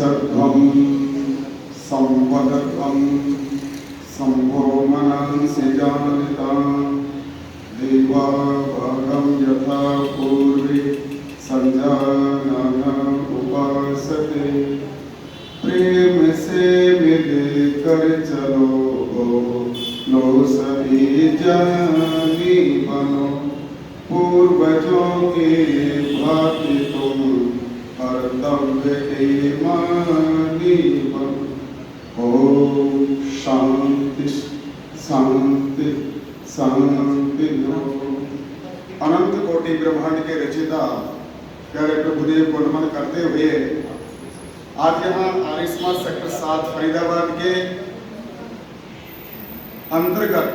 शर्धं संवदतं संभो मनंसि जानिता देवा भागं यथा पूर्वे संजानन उपासते प्रेम से मिलकर चलो लो सभी जानी बनो पूर्वजों के भांति तुम कर्तव्य के मानी बनो। ओम शांति शांति शांति। अनंत कोटि ब्रह्मांड के रचिता प्यारे प्रभुदेव को नमन करते हुए आज यहाँ आरिस्मा सेक्टर 7 फरीदाबाद के अंतर्गत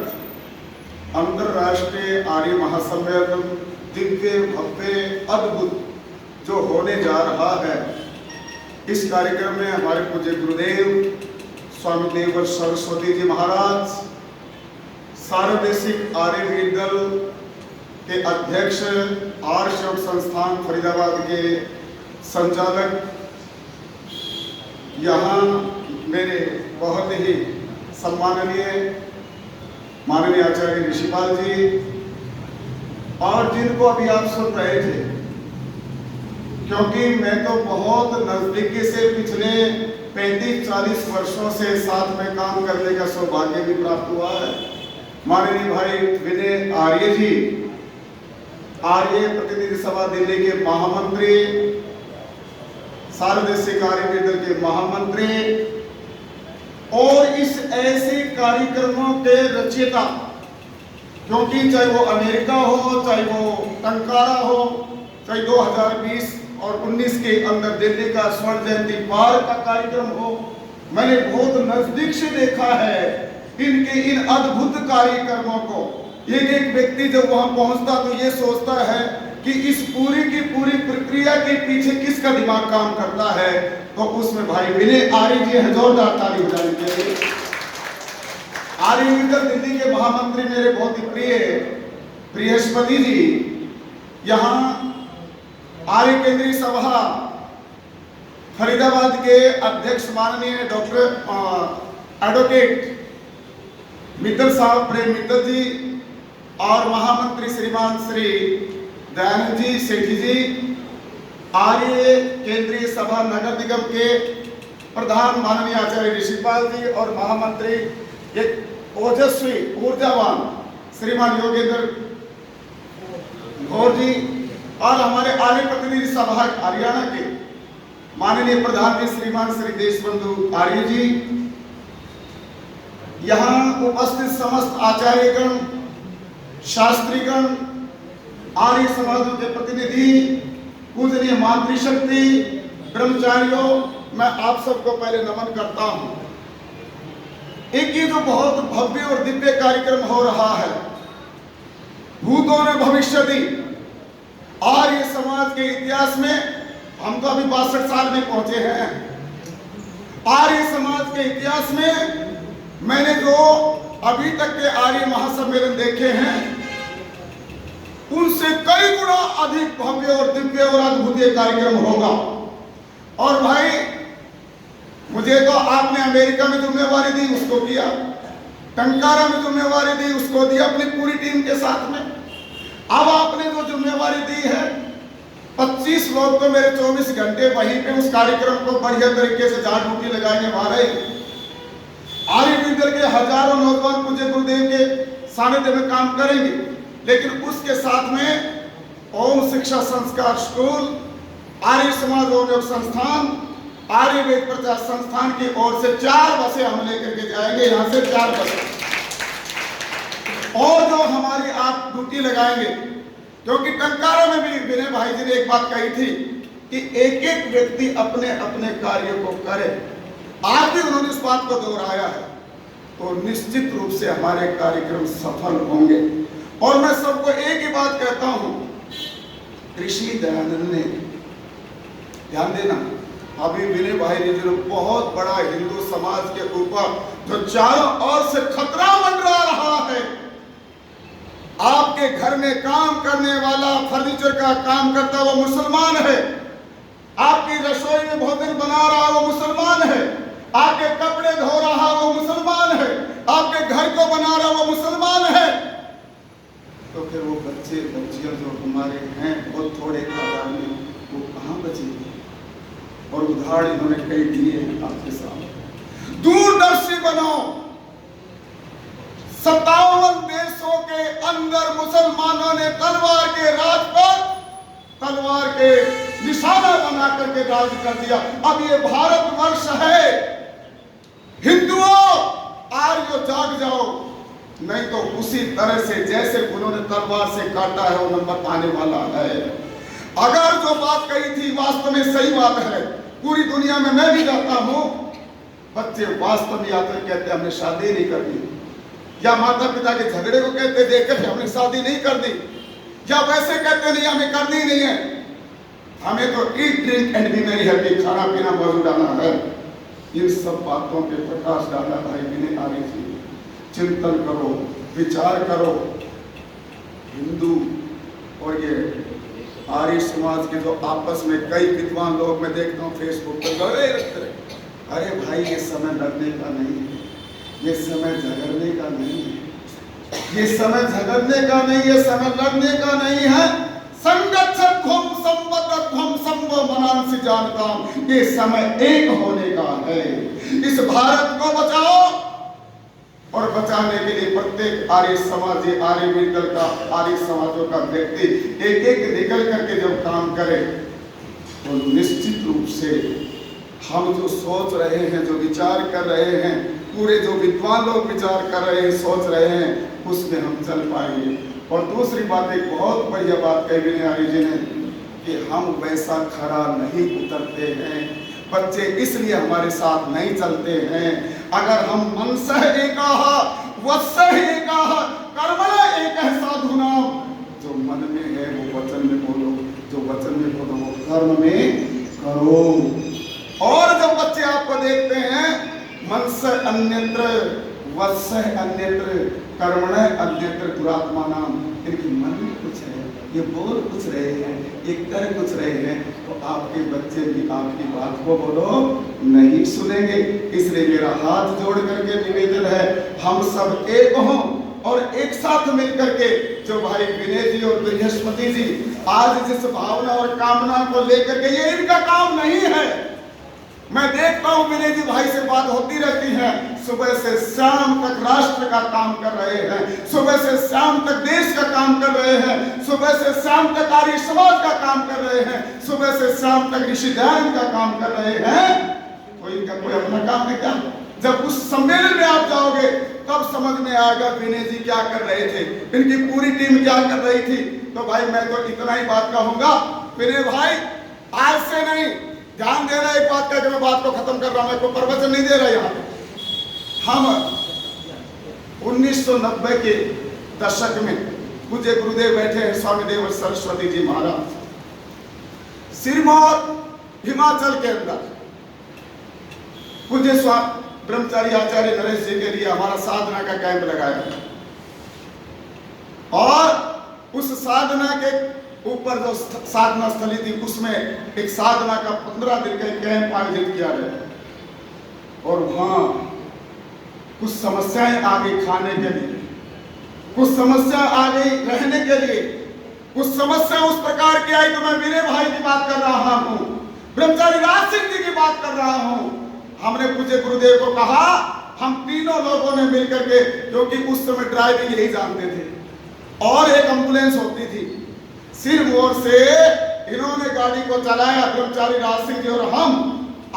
अंतरराष्ट्रीय आर्य महासम्मेलन दिव्य भव्य अद्भुत जो होने जा रहा है, इस कार्यक्रम में हमारे पूज्य गुरुदेव स्वामी देव सरस्वती जी महाराज, सार्वदेशिक आर्य विद्यालय के अध्यक्ष, आर्य सेवक संस्थान फरीदाबाद के संचालक, यहाँ मेरे बहुत ही सम्माननीय माननीय आचार्य ऋषिपाल जी, और जिनको अभी आप सुन रहे थे, क्योंकि मैं तो बहुत नजदीकी से पिछले 35-40 वर्षों से साथ में काम करने का सौभाग्य भी प्राप्त हुआ है। माननीय भाई विनय आर्य जी, आर्य प्रतिनिधि सभा दिल्ली के महामंत्री, सार्वदेशिक आर्य विद्यालय के महामंत्री, और इस ऐसे कार्यक्रमों के रचयिता, क्योंकि चाहे वो अमेरिका हो, चाहे वो टंकारा हो, चाहे 2020 और 19 के अंदर दिल्ली का स्वर्ण जयंती पार का कार्यक्रम हो, मैंने बहुत नजदीक से देखा है इनके इन अद्भुत कार्यक्रमों को। एक एक व्यक्ति जब वहां पहुंचता तो ये सोचता है कि इस पूरी की पूरी प्रक्रिया के पीछे किसका दिमाग काम करता है, तो उसमें भाई विनय आर्य जी हैं। जोरदार ताली हो जानी चाहिए। आर्य विद्यालय दिल्ली के महामंत्री मेरे बहुत ही प्रिय बृहस्पति जी, यहाँ आर्य केंद्रीय सभा फरीदाबाद के अध्यक्ष माननीय डॉक्टर एडवोकेट मित्तल साहब, प्रेम मित्तल जी, और महामंत्री श्रीमान श्री दयानंद जी सेठी जी, आर्य केंद्रीय सभा नगर निगम के प्रधान माननीय आचार्य ऋषिपाल जी, और महामंत्री एक ओजस्वी ऊर्जावान श्रीमान योगेंद्र गौर जी, और हमारे आर्य प्रतिनिधि सभा हरियाणा के माननीय प्रधान जी श्रीमान श्री देशबंधु आर्य जी, यहाँ उपस्थित समस्त आचार्यगण, शास्त्रीगण, आर्य समाज के प्रतिनिधि, पूजनीय मातृशक्ति, ब्रह्मचारियों, मैं आप सबको पहले नमन करता हूं। एक ये जो बहुत भव्य और दिव्य कार्यक्रम हो रहा है, भूतों ने भविष्यति, आर्य समाज के इतिहास में हम तो अभी 62 साल में पहुंचे हैं। आर्य समाज के इतिहास में मैंने जो अभी तक के आर्य महासम्मेलन देखे हैं, उनसे कई गुना अधिक भव्य और दिव्य और अद्भुत कार्यक्रम होगा। और भाई, मुझे तो आपने अमेरिका में जिम्मेवारी दी, उसको किया, टंकारा में जिम्मेवारी दी, उसको दी अपनी पूरी टीम के साथ में। अब आपने जो जिम्मेवारी दी है, 25 लोग तो मेरे 24 घंटे वहीं पे उस कार्यक्रम को बढ़िया तरीके से झाड़ बूटी लगाएंगे। हमारे आर्य विद्यालय के हजारों नौजवान पूज्य गुरुदेव के सानिध्य में काम करेंगे, लेकिन उसके साथ में ओम शिक्षा संस्कार स्कूल, आर्य समाज ओम योग संस्थान, आर्य वेद प्रचार संस्थान की ओर से 4 बसें हम लेकर के जाएंगे, यहाँ से 4 बसें, और जो हमारी आप ड्यूटी लगाएंगे, क्योंकि टंकारा में भी विनय भाई जी ने एक बात कही थी कि एक एक व्यक्ति अपने अपने कार्य को करे। आज भी उन्होंने इस बात को दोहराया है, तो निश्चित रूप से हमारे कार्यक्रम सफल होंगे। और मैं सबको एक ही बात कहता हूं, ऋषि दयानंद ने, ध्यान देना, अभी विनय भाई ने जो बहुत बड़ा हिंदू समाज के ऊपर जो चारों ओर से खतरा मंडरा रहा है, आपके घर में काम करने वाला फर्नीचर का काम करता वो मुसलमान है, आपकी रसोई में भोजन बना रहा वो मुसलमान है, आपके कपड़े धो रहा वो मुसलमान है, आपके घर को बना रहा वो मुसलमान है। तो फिर वो बच्चे बच्चियां जो हमारे हैं बहुत थोड़े तादाद में, वो कहाँ बचेंगे? और उदाहरण इन्होंने कई दिए हैं आपके सामने। दूरदर्शी बनो। 57 देशों के अंदर मुसलमानों ने तलवार के राज पर तलवार के निशाना बना करके राज कर दिया। अब ये भारतवर्ष है। हिंदुओं आर्यों जाग जाओ, नहीं तो उसी तरह से जैसे उन्होंने तलवार से काटा है वो नंबर आने वाला है। अगर जो बात कही थी वास्तव में सही बात है, पूरी दुनिया में मैं भी जाता हूं, बच्चे वास्तव में आकर कहते हमने शादी नहीं करनी, या माता पिता के झगड़े को कहते देख कर हमने शादी नहीं कर दी, या वैसे कहते नहीं हमें करनी नहीं है, हमें तो ईट ड्रिंक एंड बी मेरी हैप्पी, खाना पीना मौजूद डालना है। इन सब बातों पे प्रकाश डाला भाई विनय आर्य जी। चिंतन करो, विचार करो। हिंदू और ये आर्य समाज के जो आपस में कई विद्वान लोग मैं देखता हूँ फेसबुक पर गड़े रखते रहे, अरे भाई ये समय लड़ने का नहीं है, ये समय झगड़ने का नहीं है, ये समय झगड़ने का नहीं, ये समय लड़ने का नहीं है। संगच्छध्वम संवदध्वम संव मनांसि जानताम, ये समय एक होने का है। इस भारत को बचाओ, और बचाने के लिए प्रत्येक आर्य समाज, आर्य मित्तल का, आर्य समाजों का व्यक्ति एक एक निकल करके जब काम करे तो निश्चित रूप से हम जो सोच रहे हैं, जो विचार कर रहे हैं, पूरे जो विद्वान लोग विचार कर रहे हैं, सोच रहे हैं, उसमें हम चल पाएंगे। और दूसरी बात, एक बहुत बढ़िया बात कही विनय आर्य जी ने कि हम वैसा खरा नहीं उतरते हैं, बच्चे इसलिए हमारे साथ नहीं चलते हैं। अगर हम मनसः एकाः वत्सः एकाः कर्मणः एकः साधूनां, जो मन में है वो वचन में बोलो, जो वचन में बोलो वो कर्म में करो। और जब बच्चे आपको देखते हैं मनसः अन्यत्र वत्सः अन्यत्र कर्मणः अन्यत्र दुरात्मानां, इनके मन में कुछ है, ये बोल कुछ रहे हैं, ये कर कुछ रहे हैं, तो आपके बच्चे भी आपकी बात को बोलो नहीं सुनेंगे। इसलिए मेरा हाथ जोड़ करके निवेदन है, हम सब एक हों और एक साथ मिलकर के, जो भाई विनय जी और बृहस्पति जी आज जिस भावना और कामना को लेकर के, ये इनका काम नहीं है। मैं देखता हूं विनय जी भाई से बात होती रहती है, सुबह से शाम तक राष्ट्र का काम कर रहे हैं, सुबह से शाम तक देश का काम कर रहे हैं, सुबह से शाम तक आर्य समाज का काम कर रहे हैं, सुबह से शाम तक ऋषि ध्यान का काम कर रहे हैं। तो इनका कोई अपना काम है क्या? जब उस सम्मेलन में आप जाओगे तब समझ में आएगा विनय जी क्या कर रहे थे, इनकी पूरी टीम क्या कर रही थी। तो भाई मैं तो इतना ही बात कहूंगा, विनय भाई आज से नहीं, ध्यान देना एक बात का, मैं बात को खत्म कर रहा हूं, मैं कोई प्रवचन नहीं दे रहा यहाँ पे। हम 1990 के दशक में पूज्य गुरुदेव बैठे हैं स्वामी देव सरस्वती जी महाराज, सिरमौर हिमाचल के अंदर पूज्य स्वामी ब्रह्मचारी आचार्य नरेश जी के लिए हमारा साधना का कैंप लगाया, और उस साधना के ऊपर जो साधना स्थली थी उसमें एक साधना का 15 दिन का कैंप आयोजित किया गया। और वहां कुछ समस्याएं आ गई खाने के लिए, कुछ समस्या आ गई रहने के लिए, कुछ समस्या उस प्रकार की आई। तो मैं विनय भाई की बात कर रहा हूं, ब्रह्मचारी राज सिंह जी की बात कर रहा हूं। हमने पूज्य गुरुदेव को कहा, हम तीनों लोगों ने मिलकर के, क्योंकि उस समय ड्राइविंग यही जानते थे, और एक एम्बुलेंस होती थी, सिरमौर से इन्होंने गाड़ी को चलाया, ब्रह्मचारी राज सिंह जी और हम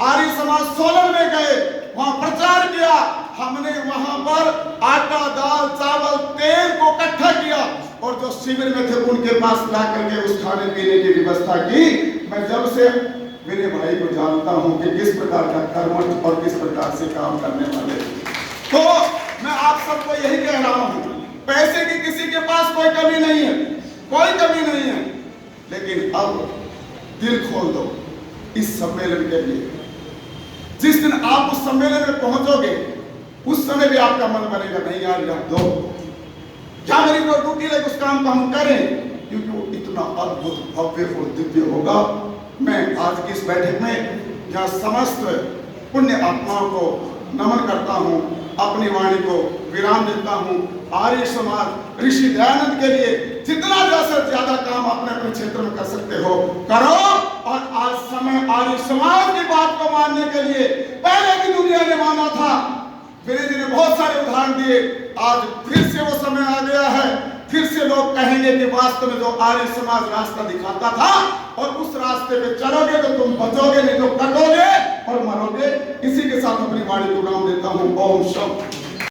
आर्य समाज सोलन में गए, वहां प्रचार किया। हमने वहां पर आटा, दाल, चावल, तेल को इकट्ठा किया, और जो शिविर में थे उनके पास ला करके उस खाने पीने की व्यवस्था की। मैं जब से मेरे भाई को जानता हूं कि किस प्रकार का कर्मठ और किस प्रकार से काम करने वाले, तो मैं आप सबको यही कह रहा हूं, पैसे की किसी के पास कोई कमी नहीं है, कोई कमी नहीं है, लेकिन अब दिल खोल दो इस सम्मेलन के लिए। जिस दिन आप उस सम्मेलन में पहुंचोगे उस समय भी आपका मन बनेगा, नहीं यार यार दो, क्या मेरी ड्यूटी लगे उस काम को हम करें, क्योंकि वो इतना अद्भुत भव्य और दिव्य होगा मैं आज की इस बैठक में यहाँ समस्त पुण्य आत्माओं को नमन करता हूँ, अपनी वाणी को विराम देता हूँ। आर्य समाज ऋषि दयानंद के लिए जितना ज्यादा काम अपने अपने क्षेत्र में कर सकते हो करो। और आज समय आर्य समाज की बात को मानने के लिए पहले की दुनिया ने माना था, विनय जी ने बहुत सारे उदाहरण दिए। आज फिर से वो समय आ गया है, फिर से लोग कहेंगे कि वास्तव में जो आर्य समाज रास्ता दिखाता था और उस रास्ते पे चलोगे तो तुम बचोगे, नहीं तो कटोगे और मरोगे। इसी के साथ अपनी वाणी को विराम देता हूँ। ओम शांति।